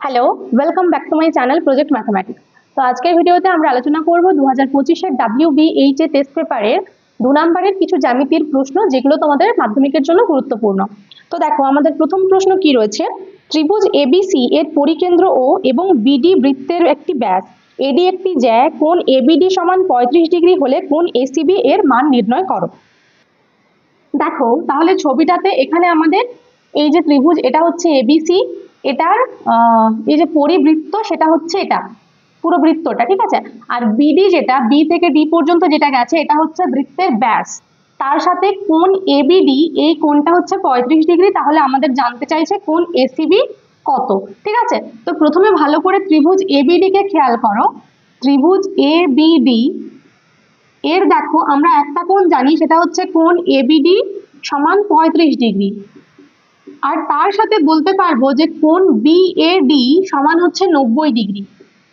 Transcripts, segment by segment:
Hello, welcome back to my channel project mathematics. তো আজকের ভিডিওতে আমরা আলোচনা করব 2025-এর WBH টেস্ট পেপারের 2 নম্বরের কিছু জ্যামিতির প্রশ্ন, যেগুলো তোমাদের মাধ্যমিকের জন্য গুরুত্বপূর্ণ। তো দেখো, আমাদের প্রথম প্রশ্ন কি রয়েছে। ত্রিভুজ এবিসি এর পরিকেন্দ্র ও এবং বিডি বৃত্তের একটি ব্যাস, এডি একটি জ্যা, কোণ এবিডি সমান 35 ডিগ্রি হলে কোণ এসিবি এর মান নির্ণয় করো। দেখো তাহলে ছবিটাতে এখানে আমাদের এই যে ত্রিভুজ, এটা হচ্ছে এবিসি, এটার এই যে পরিবৃত্ত সেটা হচ্ছে এটা পুরো বৃত্তটা, ঠিক আছে। আর বিডি যেটা বি থেকে ডি পর্যন্ত যেটা গেছে এটা হচ্ছে বৃত্তের ব্যাস, তার সাথে কোণ এবিডি, এই কোণটা হচ্ছে 35 ডিগ্রি। তাহলে আমাদের জানতে চাইছে কোণ এসিবি কত, ঠিক আছে। তো প্রথমে ভালো করে ত্রিভুজ এবিডি কে খেয়াল করো। ত্রিভুজ এবিডি এর দেখো আমরা একটা কোণ জানি, সেটা হচ্ছে কোণ এবিডি সমান 35 ডিগ্রি। আর তার সাথে বলতে পারবো যে কোণ বিএডি সমান হচ্ছে 90 ডিগ্রি।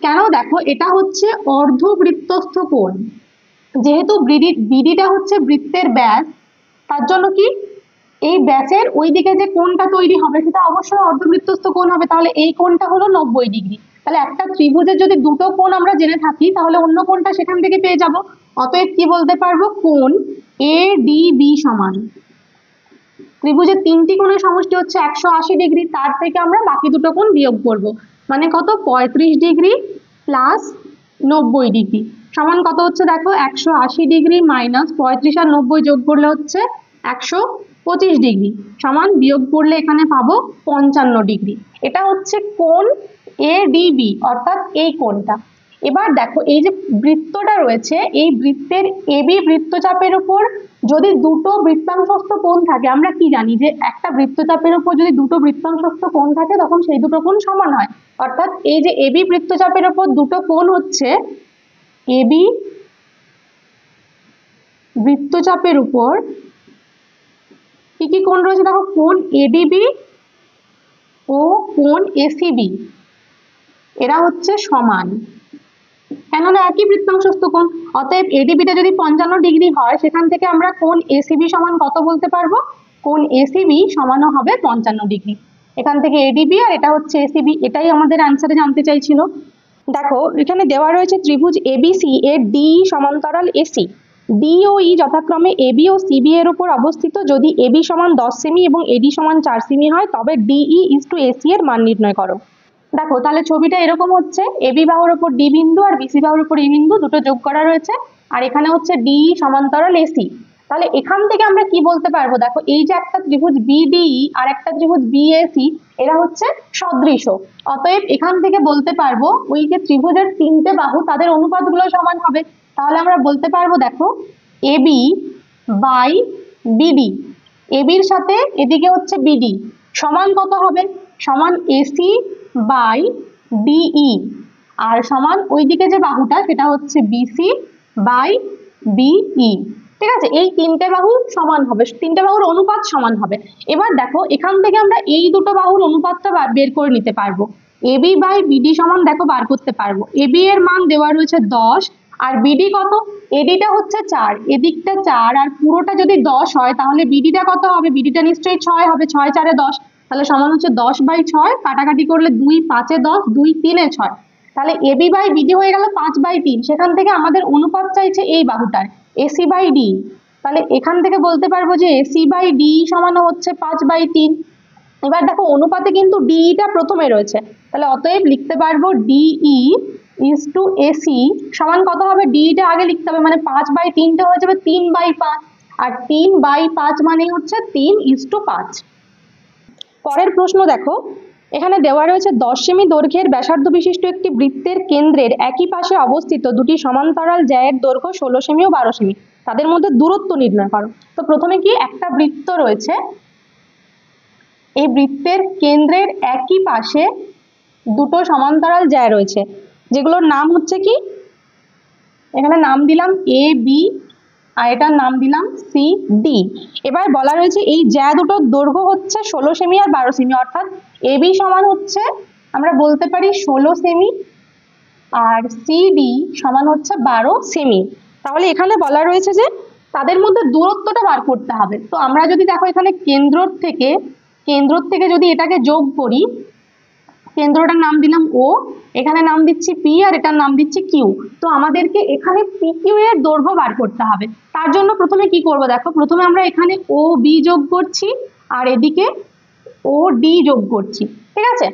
কেন? দেখো এটা হচ্ছে অর্ধবৃত্তস্থ কোণ, যেহেতু বিডিটা হচ্ছে বৃত্তের ব্যাস, তার জন্য কি এই ব্যাসের ওইদিকে যে কোণটা তৈরি হবে সেটা অবশ্যই অর্ধবৃত্তস্থ কোণ হবে। তাহলে এই কোণটা হলো 90 ডিগ্রি। তাহলে একটা ত্রিভুজের যদি দুটো কোণ আমরা জেনে থাকি তাহলে অন্য কোণটা সেখান থেকে পেয়ে যাব। অতএব কি বলতে পারবো, কোণ এডিবি সমান, ত্রিভুজের তিনটি কোণের সমষ্টি হচ্ছে 180 ডিগ্রি, তার থেকে আমরা বাকি দুটো কোণ বিয়োগ করব, মানে কত, 35 ডিগ্রি প্লাস 90 ডিগ্রি সমান কত হচ্ছে, দেখো 180 ডিগ্রি মাইনাস 35 আর 90 যোগ করলে হচ্ছে 125 ডিগ্রি সমান বিয়োগ করলে এখানে পাবো 55 ডিগ্রি। এটা হচ্ছে কোণ এডিবি, অর্থাৎ এই কোণটা। এবার দেখো এই যে বৃত্তটা রয়েছে, এই বৃত্তের এবি বৃত্তচাপের উপর যদি দুটো বৃত্তাংশস্থ কোণ থাকে, আমরা কি জানি যে একটা বৃত্তচাপের উপর যদি দুটো বৃত্তাংশস্থ কোণ থাকে তখন সেই দুটো কোণ সমান হয়। অর্থাৎ এই যে এবি বৃত্তচাপের উপর দুটো কোণ হচ্ছে, এবি বৃত্তচাপের উপর কি কি কোণ রয়েছে, দেখো কোণ এডিবি ও কোণ এসিবি, এরা হচ্ছে সমান, কেননা একই বৃত্তাংশস্থ কোণ। অতএব এডিবিটা যদি 55 ডিগ্রি হয়, সেখান থেকে আমরা কোণ এসিবি সমান কত বলতে পারবো, কোণ এসিবি সমান হবে 55 ডিগ্রি। এখান থেকে এডিবি আর এটা হচ্ছে এসিবি, এটাই আমাদের অ্যান্সারে জানতে চাইছিল। দেখো এখানে দেওয়া রয়েছে ত্রিভুজ এবিসি এর ডি সমান্তরাল এসি, ডি ও ই যথাক্রমে এবি ও সিবি এর উপর অবস্থিত। যদি এবি সমান 10 সেমি এবং এডি সমান 4 সেমি হয় তবে ডিই ইজ টু এসি এর মান নির্ণয় করো। দেখো তাহলে ছবিটা এরকম হচ্ছে, এবি বাহুর উপর ডি বিন্দু আর বিসি বাহুর উপর ই বিন্দু দুটো যোগ করা রয়েছে, আর এখানে হচ্ছে ডি সমান্তরাল এসি। তাহলে এখান থেকে আমরা কি বলতে পারবো, দেখো এই যে একটা ত্রিভুজ বিডিই আর একটা ত্রিভুজ বিএসি, এরা হচ্ছে সদৃশ। অতএব এখান থেকে বলতে পারবো ওই যে ত্রিভুজের তিনটে বাহু তাদের অনুপাতগুলো সমান হবে। তাহলে আমরা বলতে পারবো, দেখো এবি বাই বিডি, এবির সাথে এদিকে হচ্ছে বিডি সমান কত হবে, সমান এসি বাই ডিই, আর সমান ওইদিকে যে বাহুটা সেটা হচ্ছে বিসি বাই বিই, ঠিক আছে। এই তিনটে বাহু সমান হবে, তিনটে বাহুর অনুপাত সমান হবে। এবার দেখো এখান থেকে আমরা এই দুটো বাহুর অনুপাতটা বের করে নিতে পারবো। এবি বাই বিডি সমান দেখো বার করতে পারবো, এবি এর মান দেওয়া রয়েছে 10 আর বিডি কত, এডিটা হচ্ছে 4, এদিকটা 4 আর পুরোটা যদি 10 হয় তাহলে বিডিটা কত হবে, বিডিটা নিশ্চয়ই 6 হবে, 6 4 10, তাহলে সমান হচ্ছে 10/6, কাটাকাটি করলে 2 5 এ 10, 2 3 এ 6, তাহলে এবি বাই বিডি হয়ে গেল 5/3। সেখান থেকে আমাদের অনুপাত চাইছে এই বাহুটার এসি বাই ডি, তাহলে এখান থেকে বলতে পারবো যে এসি বাই ডি সমান হচ্ছে 5/3। এবার দেখো অনুপাতে কিন্তু ডিইটা প্রথমে রয়েছে, তাহলে অতএব লিখতে পারবো ডিই ইজ টু এসি সমান কত হবে, ডিইটা আগে লিখতে হবে, মানে 5/3 হয়ে যাবে 3/5, আর 3/5 মানে হচ্ছে 3:5। পরের প্রশ্ন দেখো, এখানে দেওয়া রয়েছে 10 সেমি দৈর্ঘ্যের ব্যাসার্ধ বিশিষ্ট একটি বৃত্তের কেন্দ্রের একই পাশে অবস্থিত দুটি সমান্তরাল জ্যায়ের দৈর্ঘ্য 16 সেমি ও 12 সেমি, তাদের মধ্যে দূরত্ব নির্ণয় করো। তো প্রথমে কি, একটা বৃত্ত রয়েছে, এই বৃত্তের কেন্দ্রের একই পাশে দুটো সমান্তরাল জ্যা রয়েছে, যেগুলোর নাম হচ্ছে কি, এখানে নাম দিলাম এ বি আর এটার নাম দিলাম সি ডি। এবার বলা রয়েছে এই জ্যা দুটোর দৈর্ঘ্য হচ্ছে 16 সেমি আর 12 সেমি, অর্থাৎ এবি সমান হচ্ছে আমরা বলতে পারি 16 সেমি আর সিডি সমান হচ্ছে 12 সেমি। তাহলে এখানে বলা রয়েছে যে তাদের মধ্যে দূরত্বটা বার করতে হবে। তো আমরা যদি দেখো এখানে কেন্দ্র থেকে যদি এটাকে যোগ করি কেন্দ্রটার নাম দিলাম ও, এখানে নাম দিচ্ছি পি, আর এটার নাম দিচ্ছি কিউ। তো আমাদেরকে এখানে পি কিউ এর দৈর্ঘ্য বার করতে হবে। তার জন্য প্রথমে কি করব দেখো, প্রথমে আমরা এখানে ও বি যোগ করছি আর এদিকে ও ডি যোগ করছি, ঠিক আছে।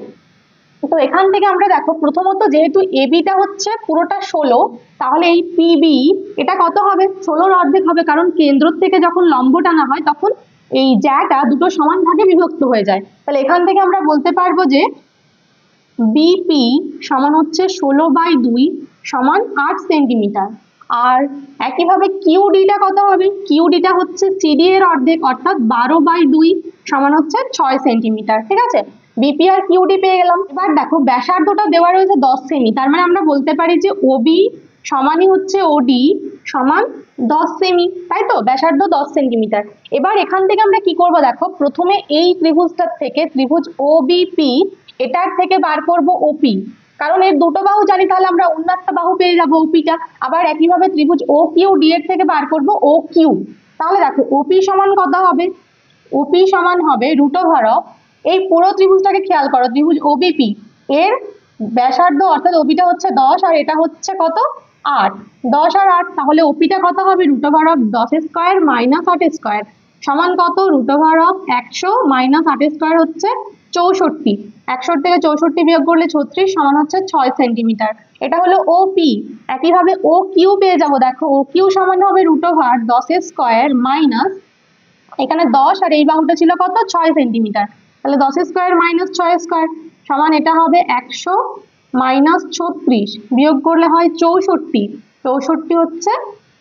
তো এখান থেকে আমরা দেখো প্রথমত যেহেতু এবিটা হচ্ছে পুরোটা 16, তাহলে এই পিবি এটা কত হবে, 16-র অর্ধেক হবে, কারণ কেন্দ্র থেকে যখন লম্ব টানা হয় তখন এই জ্যাটা দুটো সমান ভাগে বিভক্ত হয়ে যায়। তাহলে এখান থেকে আমরা বলতে পারবো যে বিপি সমান হচ্ছে 16/2 সমান 8 সেন্টিমিটার। আর একইভাবে কিউডিটা কত হবে, কিউডিটা হচ্ছে সিডি এর অর্ধেক অর্থাৎ 12/2 সমান হচ্ছে 6 সেন্টিমিটার, ঠিক আছে। বিপি আর কিউডি পেয়ে গেলাম। এবার দেখো ব্যাসার্ধটা দেওয়া রয়েছে 10 সেমি, তার মানে আমরা বলতে পারি যে ওবি সমানই হচ্ছে ওডি সমান 10 সেমি, তাই তো, ব্যাসার্ধ 10 সেন্টিমিটার। এবার এখান থেকে আমরা কি করব দেখো, প্রথমে এই ত্রিভুজটার থেকে ত্রিভুজ ওবিপি এটার থেকে বার করব ওপি, কারণ এর দুটো বাহু জানি, তাহলে আমরা অন্য একটা বাহু পেয়ে যাবো ওপিটা। আবার একইভাবে ত্রিভুজ ও কিউ ডি এর থেকে বার করব ও কিউ। তাহলে দেখো ওপি সমান কত হবে, ওপি সমান হবে √, এই পুরো ত্রিভুজটাকে খেয়াল করো, ত্রিভুজ ওবিপি এর ব্যাসার্ধ অর্থাৎ ওবিটা হচ্ছে 10 আর এটা হচ্ছে কত 8, 10 আর 8, তাহলে ওপিটা কত হবে √10² - 8² সমান কত, √100 - 8² হচ্ছে 64, 61 থেকে 64 বিয়োগ করলে 36 সমান হচ্ছে 6 সেন্টিমিটার। এটা হলো ওপি। একইভাবে ও কিউ পেয়ে যাবো, দেখো ও কিউ সমান হবে √10² - এখানে 10 আর এই বাহুটা ছিল কত 6 সেন্টিমিটার, তাহলে 10² - 6² সমান এটা হবে 100 - 36 বিয়োগ করলে হয় 64, 64 হচ্ছে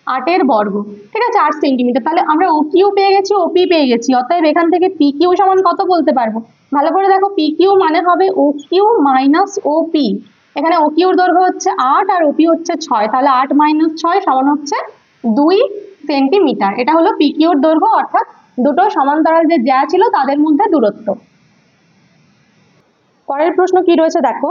8-এর বর্গ, ঠিক আছে, 8 সেন্টিমিটার। তাহলে আমরা ও কিউ পেয়ে গেছি, ওপি পেয়ে গেছি, অতএব এখান থেকে পি কিউ সমান কত বলতে পারবো, ভালো করে দেখো, পি কিউ মানে হবে ও কিউ মাইনাস ওপি। এখানে ও কিউর দৈর্ঘ্য হচ্ছে 8 আর ওপি হচ্ছে 6, তাহলে 8 - 6 সমান হচ্ছে 2 সেন্টিমিটার। এটা হলো পি কিউর দৈর্ঘ্য, অর্থাৎ দুটো সমান্তরাল যে জ্যা ছিল তাদের মধ্যে দূরত্ব। পরের প্রশ্ন কি রয়েছে দেখো,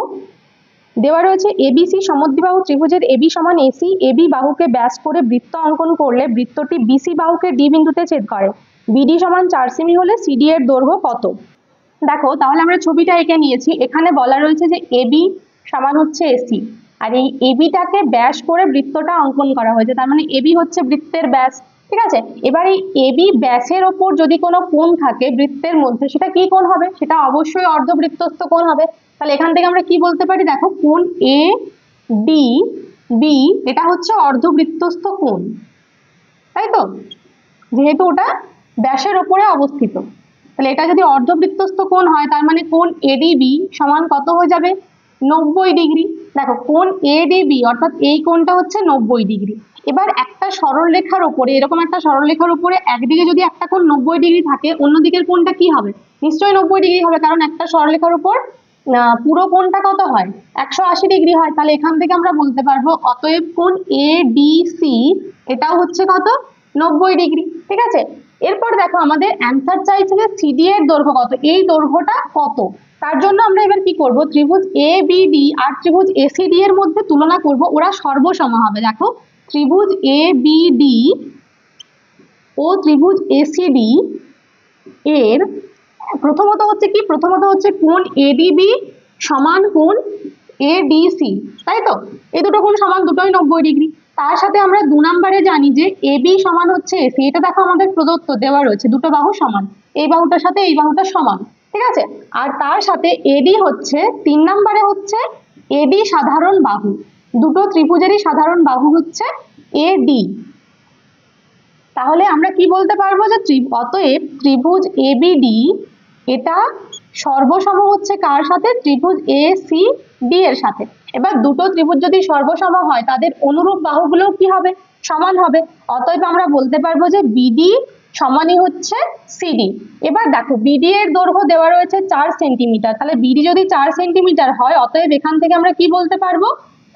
দেওয়া রয়েছে এবিসি সমদ্বিবাহু ত্রিভুজের এবি সমান এসি, এবি বাহুকে ব্যাস করে বৃত্ত অঙ্কন করলে বৃত্তটি বিসি বাহুকে ডি বিন্দুতে ছেদ করে, বিডি সমান 4 সেমি হলে সিডি এর দৈর্ঘ্য কত। দেখো তাহলে আমরা ছবিটা এঁকে নিয়েছি, এখানে বলা রয়েছে যে এবি সমান হচ্ছে এসি, আর এই এবিটাকে ব্যাস করে বৃত্তটা অঙ্কন করা হয়েছে, তার মানে এবি হচ্ছে বৃত্তের ব্যাস, ঠিক আছে। এবার এই এবি ব্যাসের ওপর যদি কোনো কোণ থাকে বৃত্তের মধ্যে, সেটা কি কোণ হবে, সেটা অবশ্যই অর্ধবৃত্তস্থ কোণ হবে। তাহলে এখান থেকে আমরা কি বলতে পারি দেখো, কোণ এ ডি বি এটা হচ্ছে অর্ধবৃত্তস্থ কোণ, তাই তো, যেহেতু ওটা ব্যাসের ওপরে অবস্থিত। তাহলে এটা যদি অর্ধবৃত্তস্থ কোণ হয়, তার মানে কোণ এডিবি সমান কত হয়ে যাবে 90 ডিগ্রি। দেখো কোণ এডিবি অর্থাৎ এই কোণটা হচ্ছে 90 ডিগ্রি। এবার একটা সরলরেখার উপরে, এরকম একটা সরলরেখার উপরে একদিকে যদি একটা কোণ 90 ডিগ্রি থাকে, অন্য দিকের কোণটা কি হবে, নিশ্চয়ই 90 ডিগ্রি হবে, কারণ একটা সরলরেখার উপর পুরো কোণটা কত হয় 180 ডিগ্রি হয়। তাহলে এখান থেকে আমরা বলতে পারবো অতএব কোণ এডিসি এটাও হচ্ছে কত 90 ডিগ্রি, ঠিক আছে। এরপর দেখো আমাদের অ্যান্সার চাইছে যে সিডি এর দৈর্ঘ্য কত, এই দৈর্ঘ্যটা কত। তার জন্য আমরা এবার কি করব, ত্রিভুজ এ বি ডি আর ত্রিভুজ এসিডি এর মধ্যে তুলনা করব, ওরা সর্বসম হবে। দেখো ত্রিভুজ এ বি ডি ও ত্রিভুজ এসিডি এর প্রথমত হচ্ছে কি, প্রথমত হচ্ছে কোণ এডিবি সমান কোণ এডিসি, তাই তো, এই দুটো কোণ সমান, দুটোই 90 ডিগ্রি। তার সাথে আমরা 2 নম্বরে জানি যে এবি সমান হচ্ছে এসি, এটা দেখো আমাদের প্রদত্ত দেওয়া রয়েছে, দুটো বাহু সমান, এই বাহুটার সাথে এই বাহুটা সমান, ঠিক আছে। আর তার সাথে এডি হচ্ছে 3 নম্বরে হচ্ছে এডি সাধারণ বাহু, দুটো ত্রিভুজেরই সাধারণ বাহু হচ্ছে এডি। তাহলে আমরা কি বলতে পারবো যে অতএব ত্রিভুজ এবিডি এটা সর্বসম হচ্ছে কার সাথে, ত্রিভুজ এসিডি এর সাথে। এবার দুটো ত্রিভুজ যদি সর্বসম হয় তাদের অনুরূপ বাহুগুলো কি হবে, সমান হবে, অতএব আমরা বলতে পারবো যে বিডি সমানই হচ্ছে সিডি। এবার দেখো বিডি এর দৈর্ঘ্য দেওয়া রয়েছে 4 সেন্টিমিটার, তাহলে বিডি যদি 4 সেন্টিমিটার হয়, অতএব এখান থেকে আমরা কি বলতে পারবো,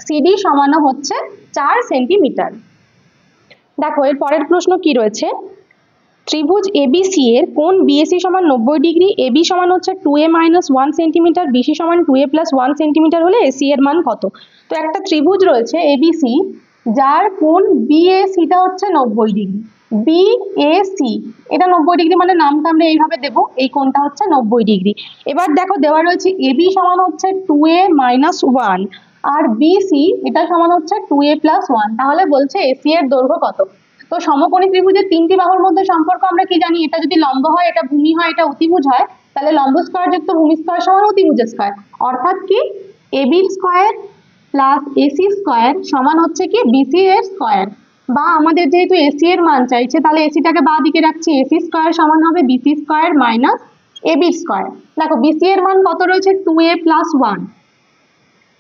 সিডি সমানও হচ্ছে 4 সেন্টিমিটার। দেখো এর পরের প্রশ্ন কি রয়েছে, ত্রিভুজ এবিসি এর কোণ বিএসি সমান 90 ডিগ্রি, এবি সমান হচ্ছে 2a - 1 সেন্টিমিটার, বিসি সমান 2a + 1 সেন্টিমিটার হলে এসি এর মান কত। তো একটা ত্রিভুজ রয়েছে এবিসি, যার কোণ বিএসিটা হচ্ছে 90 ডিগ্রি, BAC, এটা 90 ডিগ্রি, মানে নামটা আমরা এইভাবে দেবো, এই কোণটা হচ্ছে 90 ডিগ্রি। এবার দেখো দেওয়া রয়েছে AB সমান হচ্ছে 2A - 1 আর BC এটা সমান হচ্ছে 2A + 1। তাহলে বলছে AC এর দৈর্ঘ্য কত? তো সমকোণী ত্রিভুজের তিনটি বাহুর মধ্যে সম্পর্ক আমরা কি জানি? এটা যদি লম্ব হয়, এটা ভূমি হয়, এটা অতিভুজ হয়, তাহলে লম্ব স্কয়ার যুক্ত ভূমি স্কয়ার সমান অতিভুজ স্কয়ার। অর্থাৎ কি AB square plus AC square সমান হচ্ছে কি BC এর স্কয়ার। বা আমাদের যেহেতু AC এর মান চাইছে, তাহলে AC-টাকে বাঁ দিকে রাখছি, AC স্কয়ার সমান হবে BC square minus AB square. দেখো BC এর মান কত রয়েছে? 2A + 1,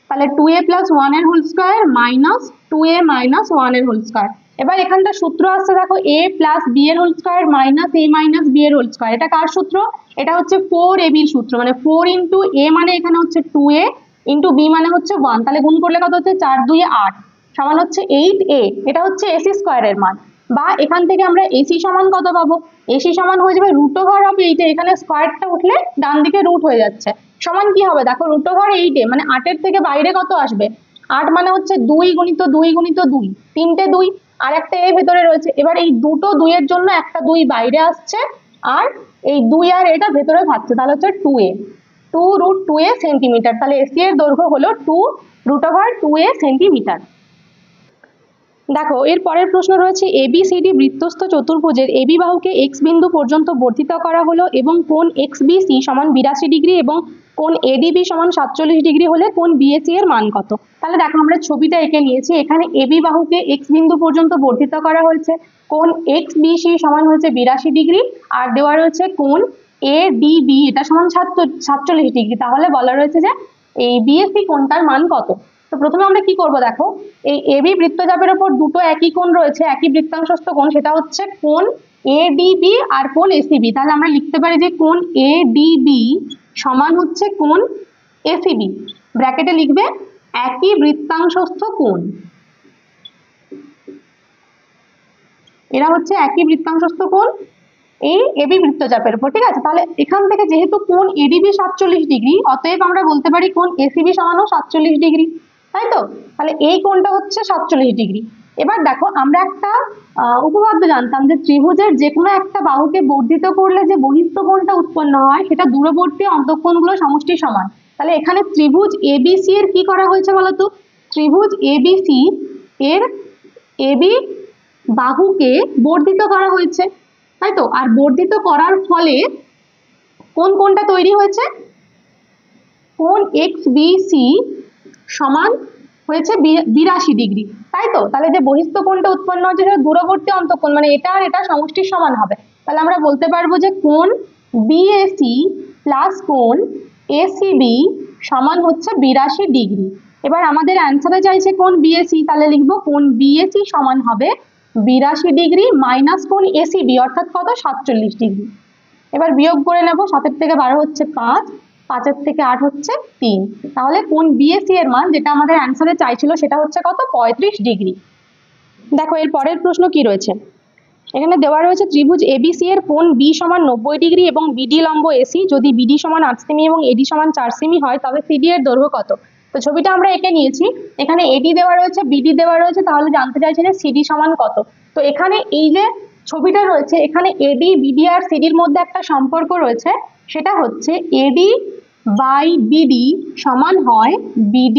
তাহলে 2A + 1 এর হোল স্কয়ার মাইনাস 2A - 1 এর হোল স্কয়ার। এবার এখানটা সূত্র আসছে, দেখো A + B এর whole square minus A - B এর হোল স্কয়ার। এটা কার সূত্র? এটা হচ্ছে 4AB এর সূত্র, মানে 4 × A মানে এখানে হচ্ছে 2A × B মানে হচ্ছে 1, তাহলে গুণ করলে কত হচ্ছে? 4 × 2 = 8 সমান হচ্ছে 8A। এটা হচ্ছে AC স্কয়ারের মান। বা এখান থেকে আমরা AC সমান কত পাবো? AC সমান হয়ে যাবে √8, এখানে স্কয়ারটা উঠলে ডান দিকে রুট হয়ে যাচ্ছে, সমান কি হবে? দেখো √8 মানে 8 এর থেকে বাইরে কত আসবে? 8 মানে হচ্ছে 2 × 2 × 2, তিনটে 2 আর একটা এ ভেতরে রয়েছে। এবার এই দুটো 2 এর জন্য একটা 2 বাইরে আসছে আর এই 2 আর এটা ভেতরে থাকছে, তাহলে হচ্ছে 2A, 2√2A সেন্টিমিটার। তাহলে AC এর দৈর্ঘ্য হলো 2√2A সেন্টিমিটার। দেখো এর পরের প্রশ্ন রয়েছে, ABCD বৃত্তস্থ চতুর্ভুজের AB বাহুকে X বিন্দু পর্যন্ত বর্ধিত করা হলো এবং কোণ XBC সমান 82 ডিগ্রি এবং কোণ ADB সমান 47 ডিগ্রি হলে কোণ BAC এর মান কত? তাহলে দেখো আমরা ছবিটা এঁকে নিয়েছি, এখানে AB বাহুকে X বিন্দু পর্যন্ত বর্ধিত করা হয়েছে, কোণ XBC সমান হয়েছে 82 ডিগ্রি আর দেওয়া রয়েছে কোণ ADB এটা সমান 47 ডিগ্রি। তাহলে বলা রয়েছে যে এই BAC কোণটার মান কত? তো প্রথমে আমরা কি করব, দেখো এই AB বৃত্তচাপের উপর দুটো একই কোণ রয়েছে, একই বৃত্তাংশস্থ কোণ, সেটা হচ্ছে কোণ ADB আর কোণ ACB। তাহলে আমরা লিখতে পারি যে কোণ ADB সমান হচ্ছে কোণ ACB, ব্র্যাকেটে লিখবে একই বৃত্তাংশস্থ কোণ। এরা হচ্ছে একই বৃত্তাংশস্থ কোণ এই AB বৃত্তচাপের উপর, ঠিক আছে? তাহলে এখান থেকে যেহেতু কোণ ADB 47 ডিগ্রি, অতএব আমরা বলতে পারি কোণ ACB সমানও 47 ডিগ্রি, তাই তো? তাহলে এই কোণটা হচ্ছে 47 ডিগ্রি। এবার দেখো আমরা একটা উপপাদ্য জানতাম যে ত্রিভুজের যে কোনো একটা বাহুকে বর্ধিত করলে যে বহিঃস্থ কোণটা উৎপন্ন হয় সেটা দূরবর্তী অন্তঃকোণগুলোর সমষ্টির সমান। তাহলে এখানে ত্রিভুজ ABC এর কি করা হয়েছে বলতো? ত্রিভুজ ABC এর AB বাহুকে বর্ধিত করা হয়েছে, তাই তো? আর বর্ধিত করার ফলে কোন কোণটা তৈরি হয়েছে? কোণ XBC সমান হয়েছে 82 ডিগ্রি, তাই তো? তাহলে যে বহিঃস্থ কোণটা উৎপন্ন হচ্ছে সেটা দূরবর্তী অন্তঃকোণ, মানে এটা আর এটা সমষ্টির সমান হবে। তাহলে আমরা বলতে পারবো যে কোণ BAC প্লাস কোণ ACB সমান হচ্ছে 82 ডিগ্রি। এবার আমাদের অ্যান্সারে চাইছে কোণ BAC, তাহলে লিখবো কোণ BAC সমান হবে 82 ডিগ্রি মাইনাস কোণ ACB অর্থাৎ কত? 47 ডিগ্রি। এবার বিয়োগ করে নেব, 7 থেকে 12 হচ্ছে 5, 5 থেকে 8 হচ্ছে 3। তাহলে কোণ BAC এর মান যেটা আমাদের অ্যান্সারে চাইছিল সেটা হচ্ছে কত? 35 ডিগ্রি। দেখো এর পরের প্রশ্ন কি রয়েছে, এখানে দেওয়া রয়েছে ত্রিভুজ ABC এর কোণ B সমান 90 ডিগ্রি এবং BD লম্ব AC, যদি BD সমান 8 সেমি এবং AD সমান 4 সেমি হয় তবে CD এর দৈর্ঘ্য কত? তো ছবিটা আমরা এঁকে নিয়েছি, এখানে AD দেওয়া রয়েছে, BD দেওয়া রয়েছে, তাহলে জানতে চাইছে যে CD সমান কত। তো এখানে এই যে ছবিটা রয়েছে, এখানে AD BD আর CD এর মধ্যে একটা সম্পর্ক রয়েছে, সেটা হচ্ছে AD বাই BD সমান হয় BD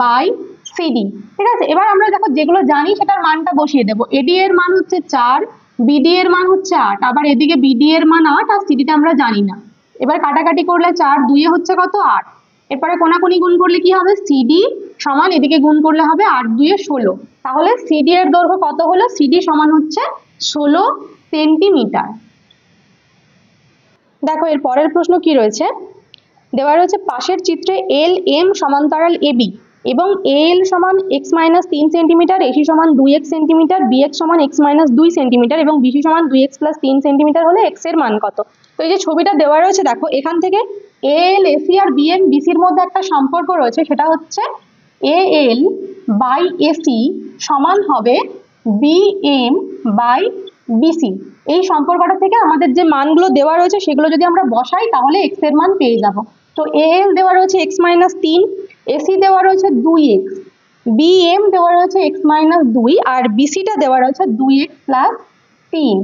বাই CD, ঠিক আছে? এবার আমরা দেখো যেগুলো জানি সেটার মানটা বসিয়ে দেবো। AD এর মান হচ্ছে 4, BD এর মান হচ্ছে 8, আবার এদিকে BD এর মান 8 আর CD টা আমরা জানি না। এবার কাটাকাটি করলে 4 2 এ হচ্ছে কত? 8। এরপরে কোনাকুনি গুণ করলে কি হবে? CD সমান এদিকে গুণ করলে হবে 8 2 এ 16। তাহলে CD এর দৈর্ঘ্য কত হলো? CD সমান হচ্ছে 16 সেন্টিমিটার। দেখো এর পরের প্রশ্ন কি রয়েছে, দেওয়া রয়েছে পাশের চিত্রে LM সমান্তরাল AB এবং AL সমান x - 3 সেন্টিমিটার, AC সমান 2x সেন্টিমিটার, BX সমান x - 2 সেন্টিমিটার এবং BC সমান 2x + 3 সেন্টিমিটার হলে x এর মান কত? তো এই যে ছবিটা দেওয়া রয়েছে, দেখো এখান থেকে AL AC আর BM BC এর মধ্যে একটা সম্পর্ক রয়েছে, সেটা হচ্ছে AL বাই AC সমান হবে BM বাই BC। এই সম্পর্কটা থেকে আমাদের যে মানগুলো দেওয়া রয়েছে সেগুলো যদি আমরা বসাই তাহলে x এর মান পেয়ে যাব। তো AL দেওয়া রয়েছে x - 3, AC দেওয়া রয়েছে 2x, BM দেওয়া রয়েছে x - 2 আর BC টা দেওয়া রয়েছে 2x + 3।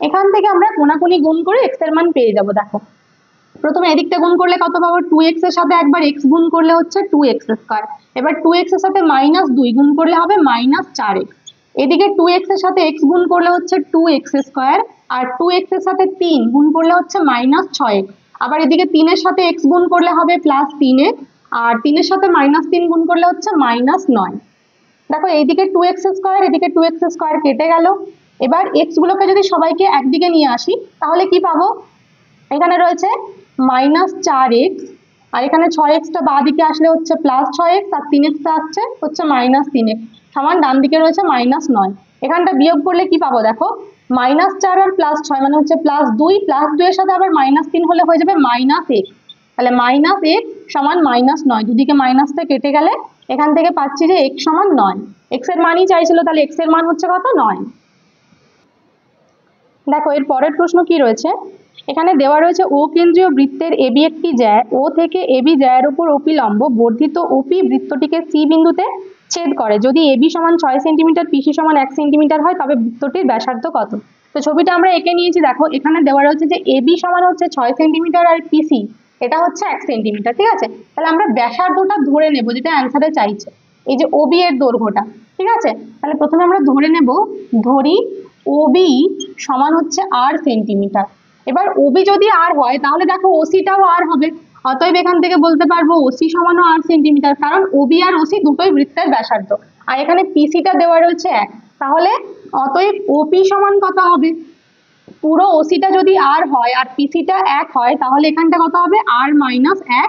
এখান থেকে আমরা কোনাকুনি গুণ করে x এর মান পেয়ে যাব। দেখো প্রথমে এদিকটা গুণ করলে কত পাবো, 2x এর সাথে একবার x গুণ করলে হচ্ছে 2x স্কয়ার, এবার 2x এর সাথে -2 গুণ করলে হবে -4x, এদিকে 2x এর সাথে x গুণ করলে হচ্ছে 2x স্কয়ার, আর 2x এর সাথে 3 গুণ করলে হচ্ছে -6x, আবার এদিকে 3 এর সাথে x গুণ করলে হবে +3x, আর 3 এর সাথে -3 গুণ করলে হচ্ছে -9। দেখো এইদিকে 2x স্কয়ার এদিকে 2x স্কয়ার কেটে গেল। এবার x গুলোকে যদি সবাইকে একদিকে নিয়ে আসি তাহলে কি পাবো, এখানে রয়েছে -4x, আর এখানে 6x টা বাঁ দিকে আসলে হচ্ছে +6x, আর 3x টা আসছে হচ্ছে -3x, সমান ডান দিকে রয়েছে -9। এখানটা বিয়োগ করলে কি পাবো, দেখো -4 আর +6 মানে হচ্ছে +2, +2 এর সাথে আবার -3 হলে হয়ে যাবে -x, তাহলে -x সমান -9, দুদিকে মাইনাসটা কেটে গেলে এখান থেকে পাচ্ছি যে x সমান 9। x এর মানই চাইছিল, তাহলে x এর মান হচ্ছে কত, 9। দেখো এর পরের প্রশ্ন কি রয়েছে, এখানে দেওয়া রয়েছে ও কেন্দ্রীয় বৃত্তের এবি একটি জ্যা, ও থেকে এবি জ্যায়ের উপর ওপি লম্ব বর্ধিত ওপি বৃত্তটিকে সি বিন্দুতে ছেদ করে, যদি এবি সমান 6 সেন্টিমিটার পিসি সমান 1 সেন্টিমিটার হয় তবে বৃত্তটির ব্যাসার্ধ কত। তো ছবিটা আমরা এঁকে নিয়েছি, দেখো এখানে দেওয়া রয়েছে যে এবি সমান হচ্ছে 6 সেন্টিমিটার আর পিসি এটা হচ্ছে 1 সেন্টিমিটার, ঠিক আছে, তাহলে আমরা ব্যাসার্ধটা ধরে নেব যেটা অ্যান্সারে চাইছে, এই যে ওবি এর দৈর্ঘ্যটা, ঠিক আছে, তাহলে প্রথমে আমরা ধরে নেব, ধরি ওবি সমান হচ্ছে r সেন্টিমিটার। এবার ওবি যদি r হয় তাহলে দেখো ওসিটাও r হবে, অতএব এখান থেকে বলতে পারবো ওসি সমানও r সেন্টিমিটার, কারণ ওবি আর ওসি দুটোই বৃত্তের ব্যাসার্ধ, আর এখানে পিসিটা দেওয়া রয়েছে 1, তাহলে অতএব ওপি সমান কত হবে, পুরো ওসিটা যদি r হয় আর পিসিটা 1 হয় তাহলে এখানটা কত হবে r - 1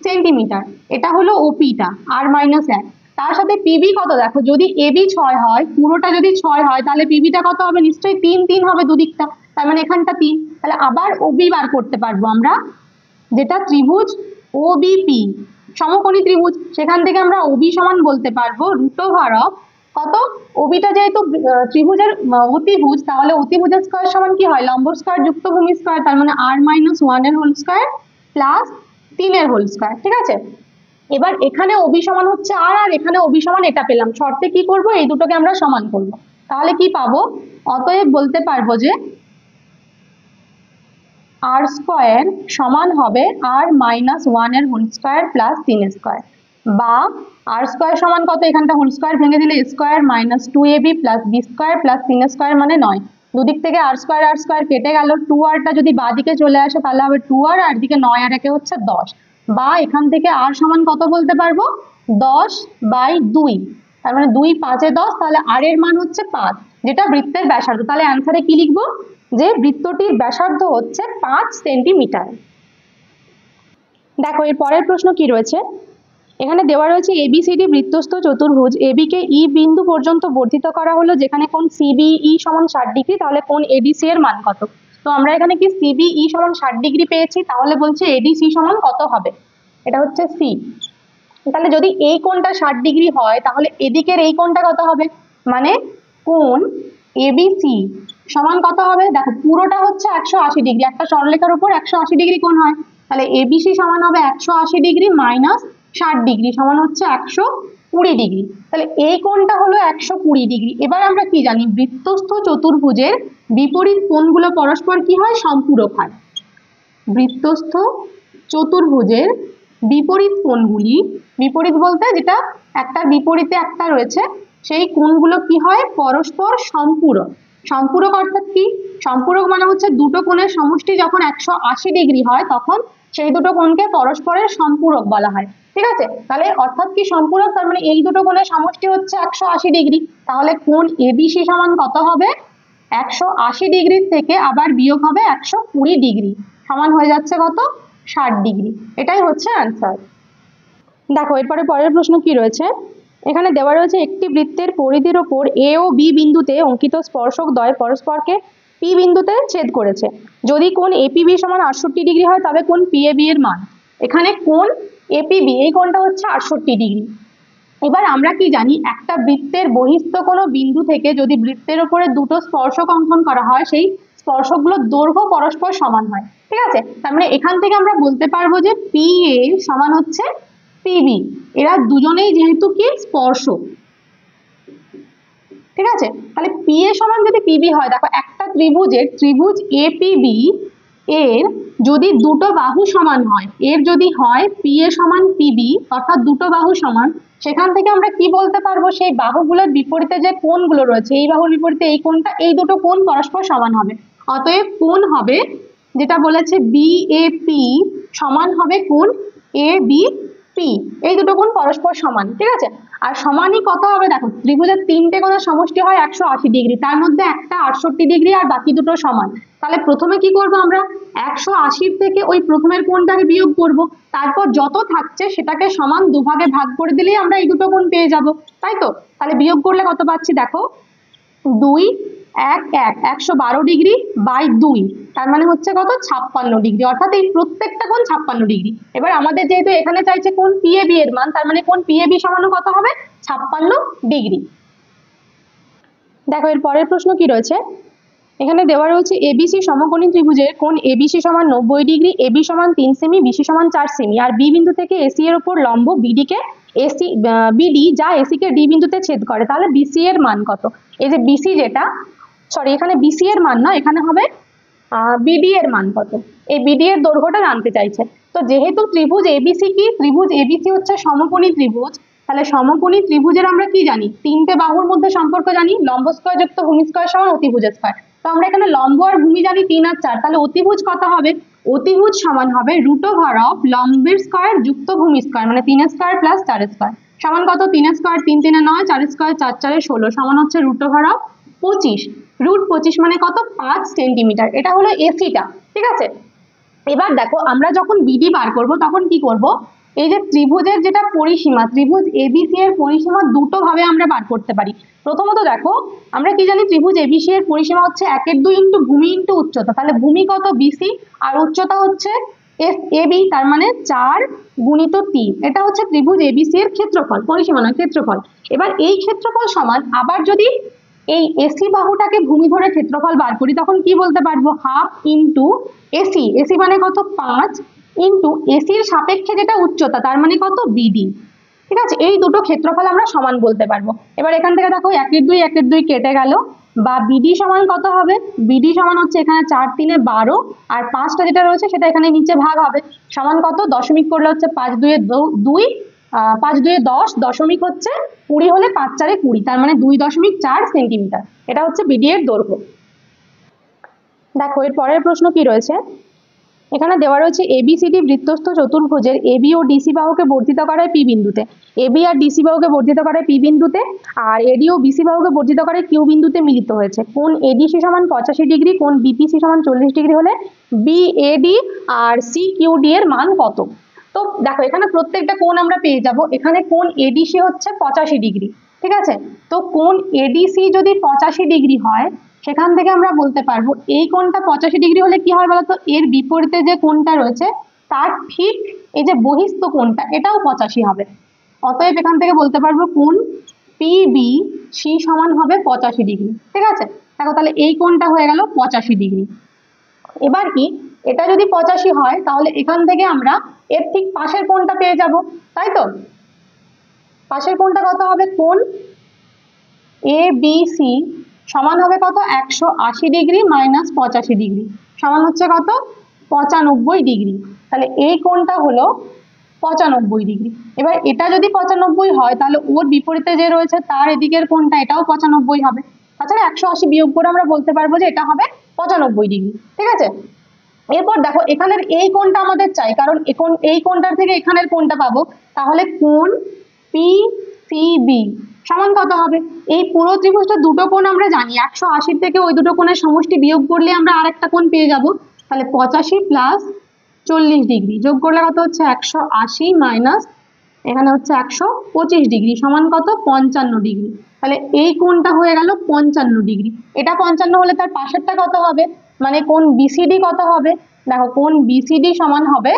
সেন্টিমিটার, এটা হলো ওপিটা r - 1। তার সাথে পিবি কত, দেখো যদি এবি 6 হয়, পুরোটা যদি 6 হয় তাহলে পিবিটা কত হবে, নিশ্চয়ই 3 3 হবে দুদিকটা, তার মানে এখানটা 3, তাহলে আবার ওবি বার করতে পারবো আমরা, যেটা ত্রিভুজ ওবিপি সমকোণী ত্রিভুজ, সেখান থেকে আমরা ওবি সমান বলতে পারবো √, কত, ওবিটা যেহেতু ত্রিভুজের অতিভুজ, তাহলে অতিভুজের স্কয়ার সমান কি হয়, লম্ব স্কয়ার যুক্ত ভূমি স্কয়ার, তার মানে r - 1 এর হোল স্কয়ার প্লাস 3 এর হোল স্কয়ার, ঠিক আছে। এবার এখানে ওবি সমান হচ্ছে r, আর এখানে ওবি সমান এটা পেলাম, শর্তে কি করব, এই দুটোকে আমরা সমান করব, তাহলে কি পাবো, অতএব বলতে পারবো যে r স্কয়ার সমান হবে r - 1 এর হোল স্কয়ার প্লাস 3 স্কয়ার, বা r স্কয়ার সমান কত, এখানটা হোল স্কয়ার ভেঙে দিলে square -2ab plus b square plus 3 square মানে 9, দুদিক থেকে r স্কয়ার কেটে গেল, 2r টা যদি বাঁ দিকে চলে আসে তাহলে হবে 2r, আর দিকে 9 আর একে হচ্ছে 10, বা এখান থেকে r সমান কত বলতে পারবো, 10/2, তার মানে 2 5 এ 10, তাহলে r এর মান হচ্ছে 5, যেটা বৃত্তের ব্যাসার্ধ, তাহলে অ্যান্সারে কি লিখবো, যে বৃত্তটির ব্যাসার্ধ হচ্ছে 5 সেন্টিমিটার। দেখো এর পরের প্রশ্ন কি রয়েছে, এখানে দেওয়া রয়েছে এবিসিডি বৃত্তস্থ চতুর্ভুজ এবি কে ই বিন্দু পর্যন্ত বর্ধিত করা হলো, যেখানে কোণ সিবিই সমান 60 ডিগ্রি, তাহলে কোণ এডিসি এর মান কত। তো আমরা এখানে কি সিবিই সমান 60 ডিগ্রি পেয়েছি, তাহলে বলছে এডিসি সমান কত হবে, এটা হচ্ছে সি, তাহলে যদি এই কোণটা 60 ডিগ্রি হয় তাহলে এদিকের এই কোণটা কত হবে, মানে কোণ এবিসি সমান কত হবে, দেখো পুরোটা হচ্ছে 180 ডিগ্রি, একটা সরলরেখার উপর 180 ডিগ্রি কোণ হয়, তাহলে এবিসি সমান হবে 180 ডিগ্রি মাইনাস 60 ডিগ্রি সমান হচ্ছে 120 ডিগ্রি, তাহলে এই কোণটা হলো 120 ডিগ্রি। এবার আমরা কি জানি, বৃত্তস্থ চতুর্ভুজের বিপরীত কোণগুলো পরস্পর কি হয়, সম্পূরক হয়, বৃত্তস্থ চতুর্ভুজের বিপরীত কোণগুলি, বিপরীত বলতে যেটা একটা বিপরীতে একটা রয়েছে, সেই কোণগুলো কি হয়, পরস্পর সম্পূরক। সম্পূরক অর্থাৎ কি, সম্পূরক মানে হচ্ছে দুটো কোণের সমষ্টি যখন 180 ডিগ্রি হয় তখন সেই দুটো কোণকে পরস্পরের সম্পূরক বলা হয়, ঠিক আছে, তাহলে অর্থাৎ কি সম্পূরক, তার মানে এই দুটো কোণের সমষ্টি হচ্ছে 180 ডিগ্রি, তাহলে কোণ এবিসি সমান কত হবে, 180 ডিগ্রির থেকে আবার বিয়োগ হবে 120 ডিগ্রি, সমান হয়ে যাচ্ছে কত, 60 ডিগ্রি, এটাই হচ্ছে অ্যান্সার। দেখো এরপরে পরের প্রশ্ন কি রয়েছে, এখানে দেওয়া রয়েছে একটি বৃত্তের পরিধির ওপর এ ও বি বিন্দুতে অঙ্কিত স্পর্শক দ্বয় পরস্পরকে পি বিন্দুতে ছেদ করেছে, যদি কোণ এপিবি সমান 68 ডিগ্রি হয় তবে কোণ পিএবি এর মান, এখানে কোণ এপিবি এই কোণটা হচ্ছে 68 ডিগ্রি। এবার আমরা কি জানি, একটা বৃত্তের বহিস্থ কোনো বিন্দু থেকে যদি বৃত্তের উপরে দুটো স্পর্শক অঙ্কন করা হয় সেই স্পর্শকগুলোর দৈর্ঘ্য পরস্পর সমান হয়, ঠিক আছে, তার মানে এখান থেকে আমরা বলতে পারবো যে পি এ সমান হচ্ছে পিবি, এরা দুজনেই যেহেতু কি স্পর্শক, ঠিক আছে, তাহলে পি এ সমান যদি পিবি হয়, দেখো একটা ত্রিভুজ এপিবি এর যদি দুটো বাহু সমান হয়, এর যদি হয় পি এ সমান পিবি অর্থাৎ দুটো বাহু সমান, সেখান থেকে আমরা কি বলতে পারবো, সেই বাহুগুলোর বিপরীতে যে কোণগুলো রয়েছে, এই বাহুর বিপরীতে এই কোণটা, এই দুটো কোণ পরস্পর সমান হবে। অতএব কোণ হবে যেটা বলেছে বিএপি সমান হবে কোণ এবিপি, এই দুটো কোণ পরস্পর সমান। ঠিক আছে, আর সমানই কত হবে, দেখো ত্রিভুজের তিনটে কোণের সমষ্টি হয় 180 ডিগ্রি, তার মধ্যে একটা 68 ডিগ্রি আর বাকি দুটো সমান। তাহলে প্রথমে কি করব আমরা, 180 থেকে ওই প্রথমের কোণটাকে বিয়োগ করব, তারপর যত থাকছে সেটাকে সমান দুভাগে ভাগ করে দিলেই আমরা এই দুটো কোণ পেয়ে যাব, তাই তো। তাহলে বিয়োগ করলে কত পাচ্ছি, দেখো 2 1 1 112 ডিগ্রি বাই 2, তার মানে হচ্ছে কত 56 ডিগ্রি, অর্থাৎ এই প্রত্যেকটা কোণ 56 ডিগ্রি। এবার আমাদের যেহেতু এখানে চাইছে কোণ পিএবি এর মান, তার মানে কোণ পিএবি সমান কত হবে, 56 ডিগ্রি। দেখো এর পরের প্রশ্ন কি রয়েছে, এখানে দেওয়া রয়েছে এবিসি সমকোণী ত্রিভুজের কোণ এবিসি সমান 90 ডিগ্রি, এবি সমান 3 সেমি, বিসি সমান 4 সেমি, আর বি বিন্দু থেকে এসি এর উপর লম্ব বিডি কে বিডি যা এসি কে ডি বিন্দুতে ছেদ করে, তাহলে বিসি এর মান কত। এই যে বিসি যেটা, সরি এখানে বিসি এর মান না, এখানে হবে বিডি এর মান কত, এই বিডি এর দৈর্ঘ্যটা জানতে চাইছে। তো যেহেতু ত্রিভুজ এবিসি কি, ত্রিভুজ এবিসি হচ্ছে সমকোণী ত্রিভুজ, তাহলে সমকোণী ত্রিভুজের আমরা কি জানি, তিনটে বাহুর মধ্যে সম্পর্ক জানি, লম্ব স্কয়ার যুক্ত ভূমি স্কয়ার সমান অতিভুজ স্কয়ার। তো আমরা এখানে লম্ব আর ভূমি জানি 3 আর 4, তাহলে অতিভুজ কত হবে, অতিভুজ সমান হবে √অফ লম্বের স্কয়ার যুক্ত ভূমি স্কয়ার, মানে 3 স্কয়ার প্লাস 4 স্কয়ার সমান কত, 3 স্কয়ার 3 3 9, 4 স্কয়ার 4 4 16 সমান হচ্ছে √অফ 25, √25 মানে কত, 5 সেন্টিমিটার। এটা হলো এসিটা, ঠিক আছে। এবার দেখো আমরা যখন বিডি বার করব তখন কি করব, এই যে ত্রিভুজের যেটা পরিসীমা, ত্রিভুজ এবিসি এর পরিসীমা দুটো ভাবে আমরা বার করতে পারি। প্রথমত দেখো আমরা কি জানি, ত্রিভুজ এবিসি এর পরিসীমা হচ্ছে 1/2 ইন্টু ভূমি ইন্টু উচ্চতা, তাহলে ভূমি কত বিসি আর উচ্চতা হচ্ছে এস এবি, তার মানে 4 গুণিত 3, এটা হচ্ছে ত্রিভুজ এবিসি এর ক্ষেত্রফল, পরিসীমা নয় ক্ষেত্রফল। এবার এই ক্ষেত্রফল সমান, আবার যদি এই এসি বাহুটাকে ভূমি ধরে ক্ষেত্রফল বার করি তখন কি বলতে পারবো, হাফ ইন্টু এসি, এসি মানে কত 5 ইন্টু এসির সাপেক্ষে যেটা উচ্চতা, তার মানে কত বিডি। ঠিক আছে, এই দুটো ক্ষেত্রফল আমরা সমান বলতে পারবো। এবার এখান থেকে দেখো 1/2 কেটে গেল, বা বিডি সমান কত হবে, বিডি সমান হচ্ছে এখানে 4 3 12 আর 5টা যেটা রয়েছে সেটা এখানে নিচে ভাগ হবে, সমান কত, দশমিক করলে হচ্ছে 5 2 5 2 10, দশমিক হচ্ছে 20 হলে 5 4 20, তার মানে 2.4 সেন্টিমিটার, এটা হচ্ছে বিডি এর দৈর্ঘ্য। দেখো এর পরের প্রশ্ন কি রয়েছে, এখানে দেওয়া রয়েছে এবিসিডি বৃত্তস্থ চতুর্ভুজের এবি ও ডিসি বাহুকে বর্ধিত করায় পি বিন্দুতে, এবি আর ডিসি বাহুকে বর্ধিত করায় পি বিন্দুতে, আর এডি ও বিসি বাহুকে বর্ধিত করে কিউ বিন্দুতে মিলিত হয়েছে। কোণ এডিসি সমান 85 ডিগ্রি, কোণ বিপিসি সমান 40 ডিগ্রি হলে বিএডি আর সিকিউডি এর মান কত। তো দেখো এখানে প্রত্যেকটা কোণ আমরা পেয়ে যাব, এখানে কোণ এডিসি হচ্ছে 85 ডিগ্রি, ঠিক আছে। তো কোণ এডিসি যদি 85 ডিগ্রি হয়, সেখান থেকে আমরা বলতে পারবো এই কোণটা 85 ডিগ্রি হলে কি হয় বলতো, এর বিপরীতে যে কোণটা রয়েছে তার ঠিক এই যে বহিস্থ কোণটা এটাও 85 হবে। অতএব এখান থেকে বলতে পারবো কোণ পিবিসি সমান হবে 85 ডিগ্রি, ঠিক আছে। দেখো তাহলে এই কোণটা হয়ে গেল 85 ডিগ্রি। এবার কি, এটা যদি 85 হয় তাহলে এখান থেকে আমরা এর ঠিক পাশের কোণটা পেয়ে যাব, তাই তো। পাশের কোণটা কত হবে, কোণ এবিসি সমান হবে কত, 180 ডিগ্রি মাইনাস 85 ডিগ্রি সমান হচ্ছে কত, 95 ডিগ্রি। তাহলে এই কোণটা হলো 95 ডিগ্রি। এবার এটা যদি 95 হয় তাহলে ওর বিপরীতে যে রয়েছে তার এদিকের কোণটা এটাও 95 হবে, তাছাড়া 180 বিয়োগ করে আমরা বলতে পারবো যে এটা হবে 95 ডিগ্রি, ঠিক আছে। এরপর দেখো এখানের এই কোণটা আমাদের চাই, কারণ এই কোণটার থেকে এখানের কোণটা পাবো, তাহলে কোণ পিসিবি সমান কত হবে, এই পুরো ত্রিভুজটা দুটো কোণ আমরা জানি, 180 থেকে ওই দুটো কোণের সমষ্টি বিয়োগ করলে আমরা আরেকটা কোণ পেয়ে যাব, তাহলে 85 প্লাস 40 ডিগ্রি যোগ করলে কত হচ্ছে 180 মাইনাস এখানে হচ্ছে 125 ডিগ্রি সমান কত 55 ডিগ্রি। তাহলে এই কোণটা হয়ে গেল 55 ডিগ্রি। এটা 55 হলে তার পাশেরটা কত হবে, মানে কোণ বিসিডি কত হবে, দেখো কোণ বিসিডি সমান হবে,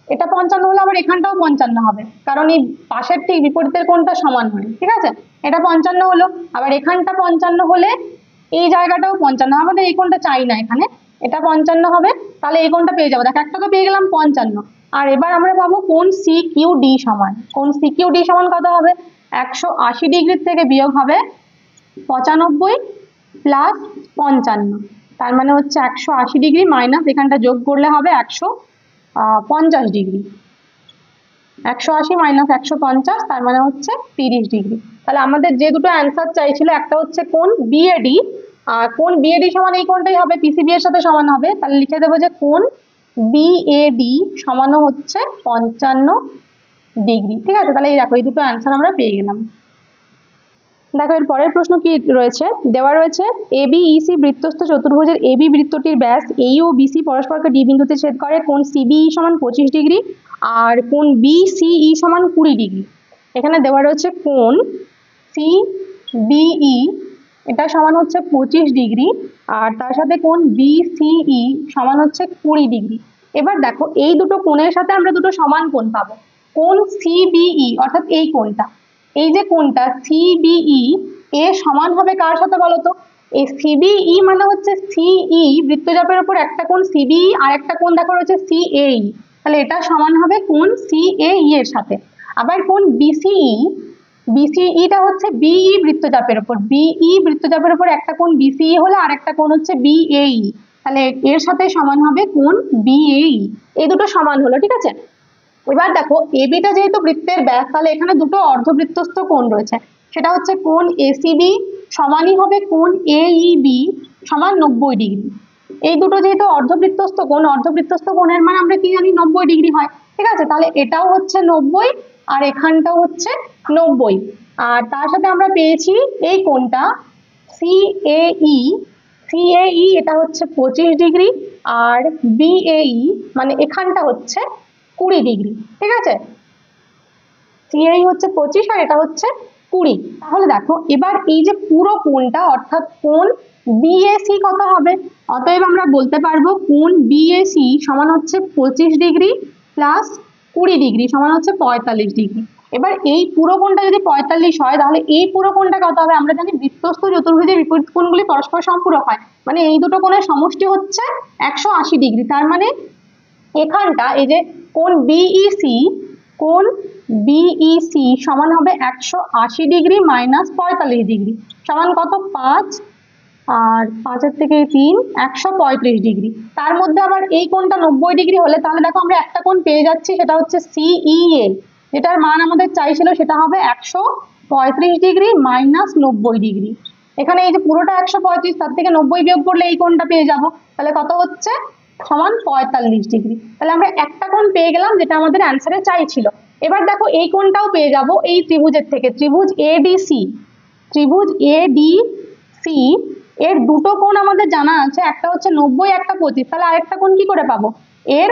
এটা 55 হলে আবার এখানটাও 55 হবে, কারণ এই পাশের ঠিক বিপরীতের কোণটা সমান হয়, ঠিক আছে। এটা 55 হলো, আবার এখানটা 55 হলে এই জায়গাটাও 55, আমাদের এই কোণটা চাই না এখানে, এটা 55 হবে, তাহলে এই কোণটা পেয়ে যাবো, দেখো একটা তো পেয়ে গেলাম 55। আর এবার আমরা পাবো কোণ সিকিউডি সমান, কোণ সিকিউডি সমান কত হবে, 180 ডিগ্রির থেকে বিয়োগ হবে 95 প্লাস 55, তার মানে হচ্ছে 180 ডিগ্রি মাইনাস এখানটা যোগ করলে হবে 150 ডিগ্রি। 180 মাইনাস 150 তার মানে হচ্ছে 30 ডিগ্রি। তাহলে আমাদের যে দুটো অ্যান্সার চাইছিল, একটা হচ্ছে কোণ বিএডি, আর কোণ বিএডি সমান এই কোণটাই হবে, পিসিবি এর সাথে সমান হবে। তাহলে লিখে দেবো যে কোণ বিএডি সমান হচ্ছে 55 ডিগ্রি। ঠিক আছে, তাহলে এই দেখো এই দুটো অ্যান্সার আমরা পেয়ে গেলাম। দেখো এর পরের প্রশ্ন কি রয়েছে, দেওয়া রয়েছে এবিইসি বৃত্তস্থ চতুর্ভুজের এবি বৃত্তটির ব্যাস এই ও বিসি পরস্পরকে ডি বিন্দুতে ছেদ করে, কোণ সিবিই সমান 25 ডিগ্রি আর কোণ বিসিই সমান 20 ডিগ্রি। এখানে দেওয়া রয়েছে কোণ সিবিই এটা সমান হচ্ছে 25 ডিগ্রি আর তার সাথে কোণ বিসিই সমান হচ্ছে 20 ডিগ্রি। এবার দেখো এই দুটো কোণের সাথে আমরা দুটো সমান কোণ পাবো। কোণ সিবিই অর্থাৎ এই কোণটা, এই যে কোণটা সিবিই এ সমান হবে কার সাথে বলতো? এই সিবিই মানে হচ্ছে সিই বৃত্তচাপের উপর একটা কোণ সিবিই আর একটা কোণ দেখো রয়েছে সিএই, তাহলে এটা সমান হবে কোণ সিএই এর সাথে। আবার কোণ বিসিই, বিসিইটা হচ্ছে বিই বৃত্তচাপের উপর, বিই বৃত্তচাপের উপর একটা কোণ বিসিই হলে আর একটা কোণ হচ্ছে বিএই, তাহলে এর সাথে সমান হবে কোণ বিএই। এই দুটো সমান হলো, ঠিক আছে। এবার দেখো এবিটা যেহেতু বৃত্তের ব্যাস, তাহলে এখানে দুটো অর্ধবৃত্তস্থ কোণ রয়েছে, সেটা হচ্ছে কোণ এসিবি সমানই হবে কোণ এইবি সমান 90 ডিগ্রি। এই দুটো যেহেতু অর্ধবৃত্তস্থ কোণ, অর্ধবৃত্তস্থ কোণের মানে আমরা কি জানি 90 ডিগ্রি হয়, ঠিক আছে। তাহলে এটাও হচ্ছে 90 আর এখানটাও হচ্ছে 90, আর তার সাথে আমরা পেয়েছি এই কোণটা সিএই, সিএই এটা হচ্ছে 25 ডিগ্রি আর বিএই মানে এখানটা হচ্ছে 20 ডিগ্রি, ঠিক আছে। সিএই হচ্ছে 25 আর এটা হচ্ছে 20। তাহলে দেখো এবার এই যে পুরো কোণটা অর্থাৎ কোণ বিএসি কত হবে? অতএব আমরা বলতে পারবো কোণ বিএসি সমান হচ্ছে 25 ডিগ্রি প্লাস 20 ডিগ্রি সমান হচ্ছে 45 ডিগ্রি। এবার এই পুরো কোণটা যদি 45 হয় তাহলে এই পুরো কোণটা কত হবে? আমরা জানি বৃত্তস্থ চতুর্ভুজের বিপরীত কোণগুলি পরস্পর সম্পূরক হয়, মানে এই দুটো কোণের সমষ্টি হচ্ছে 180 ডিগ্রি। তার মানে এখানটা এই যে কোণ বিইসি, কোণ বিইসি সমান হবে 180 ডিগ্রি মাইনাস 45 ডিগ্রি সমান কত? 5 আর 5 থেকে 3 135 ডিগ্রি। তার মধ্যে আবার এই কোণটা 90 ডিগ্রি হলে তাহলে দেখো আমরা একটা কোণ পেয়ে যাচ্ছি, সেটা হচ্ছে সিইএ, যেটার মান আমাদের চাইছিল সেটা হবে 135 ডিগ্রি মাইনাস 90 ডিগ্রি। এখানে এই যে পুরোটা 135, তার থেকে 90 বিয়োগ করলে এই কোণটা পেয়ে যাব, তাহলে কত হচ্ছে? সমান 45 ডিগ্রি। তাহলে আমরা একটা কোণ পেয়ে গেলাম যেটা আমাদের অ্যান্সারে চাইছিল। এবার দেখো এই কোণটাও পেয়ে যাব এই ত্রিভুজের থেকে, ত্রিভুজ এডিসি, ত্রিভুজ এডিসি এর দুটো কোণ আমাদের জানা আছে, একটা হচ্ছে 90 একটা 25, তাহলে আরেকটা কোণ কি করে পাবো? এর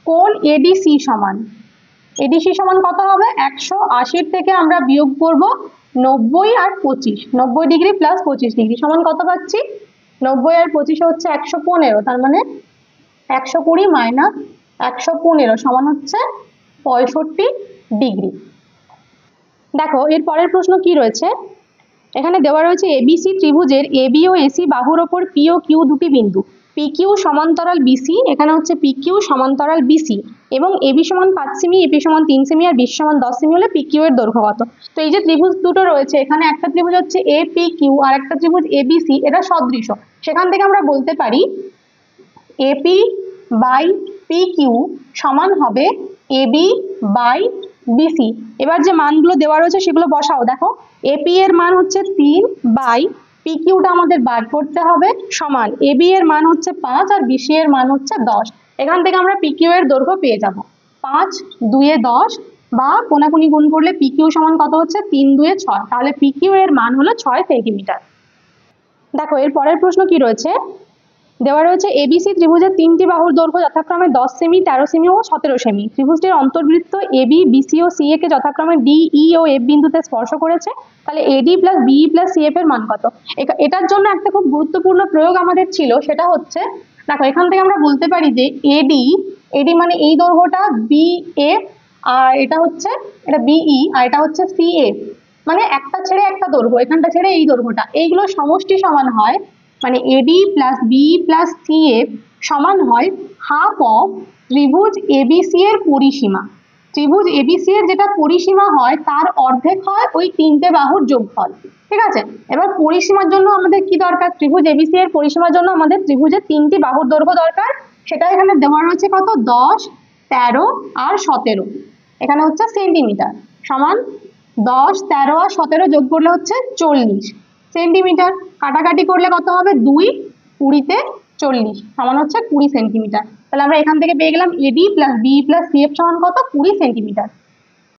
কোণ এডিসি সমান, এডিসি সমান কত হবে? 180 থেকে আমরা বিয়োগ করব 90 আর 25, 90 ডিগ্রি প্লাস 25 ডিগ্রি সমান কত পাচ্ছি? 90 আর 25 হচ্ছে 115, তার মানে 120 মাইনাস 115 সমান হচ্ছে 65 ডিগ্রি। দেখো এর পরের প্রশ্ন কি রয়েছে, এখানে দেওয়া রয়েছে এবিসি ত্রিভুজের এবি ও এসি বাহুর ওপর পি ও কিউ দুটি বিন্দু, পি কিউ সমান্তরাল বিসি, এখানে হচ্ছে পি কিউ সমান্তরাল বিসি এবং এবি সমান 5 সেমি, এপি সমান 3 সেমি আর বিসি সমান 10 সেমি হলে পি কিউ এর দৈর্ঘ্য কত? তো এই যে ত্রিভুজ দুটো রয়েছে, এখানে একটা ত্রিভুজ হচ্ছে এপি কিউ আর একটা ত্রিভুজ এবিসি, এটা সদৃশ। সেখান থেকে আমরা বলতে পারি এপি বাই পি কিউ সমান হবে এবি বাই বিসি। এবার যে মানগুলো দেওয়া রয়েছে সেগুলো বসাও। দেখো এপি এর মান হচ্ছে 3 বাই পি কিউটা আমাদের বার করতে হবে সমান এবি এর মান হচ্ছে 5 আর বিসি এর মান হচ্ছে 10। এখান থেকে আমরা পি কিউ এর দৈর্ঘ্য পেয়ে যাব 5 2 10 বা কোনাকুনি গুণ করলে পি কিউ সমান কত হচ্ছে? 3 2 6, তাহলে পি কিউ এর মান হলো 6 সেন্টিমিটার। দেখো এর পরের প্রশ্ন কি রয়েছে, দেওয়া রয়েছে এবিসি ত্রিভুজের তিনটি বাহুর দৈর্ঘ্য যথাক্রমে 10 সেমি, 13 সেমি ও 17 সেমি। ত্রিভুজটির অন্তর্বৃত্ত এবি বিসি ও সিএ কে যথাক্রমে ডি ই ও এফ বিন্দুতে স্পর্শ করেছে, তাহলে AD plus BE plus CF এর মান কত? এটার জন্য একটা খুব গুরুত্বপূর্ণ প্রয়োগ আমাদের ছিল, সেটা হচ্ছে দেখো এখান থেকে আমরা বলতে পারি যে এডি, এডি মানে এই দৈর্ঘ্যটা বিএফ আর এটা হচ্ছে এটা বিই আর এটা হচ্ছে সিএফ, মানে একটা ছেড়ে একটা দৈর্ঘ্য, এখানটা ছেড়ে এই দৈর্ঘ্যটা, এইগুলো সমষ্টি সমান হয়, মানে AD plus BE plus CF সমান হয় হাফ অফ ত্রিভুজ এবিসি এর পরিসীমা। ত্রিভুজ এবিসি এর যেটা পরিসীমা হয় তার অর্ধেক হয় ওই তিনটে বাহুর যোগফল। ঠিক আছে, এবার পরিসীমার জন্য আমাদের কি দরকার? ত্রিভুজ এবিসি এর পরিসীমার জন্য আমাদের ত্রিভুজের তিনটি বাহুর দৈর্ঘ্য দরকার। সেটা এখানে দেওয়া রয়েছে কত? 10, 13 আর 17। এখানে হচ্ছে সেন্টিমিটার, সমান 10, 13 আর 17 যোগ করলে হচ্ছে 40 সেন্টিমিটার। কাটাকাটি করলে কত হবে? 2, 20 * 40 সমান হচ্ছে 20 সেন্টিমিটার। তাহলে আমরা এখান থেকে পেয়ে গেলাম AD plus B plus CF সমান কত? 20 সেন্টিমিটার।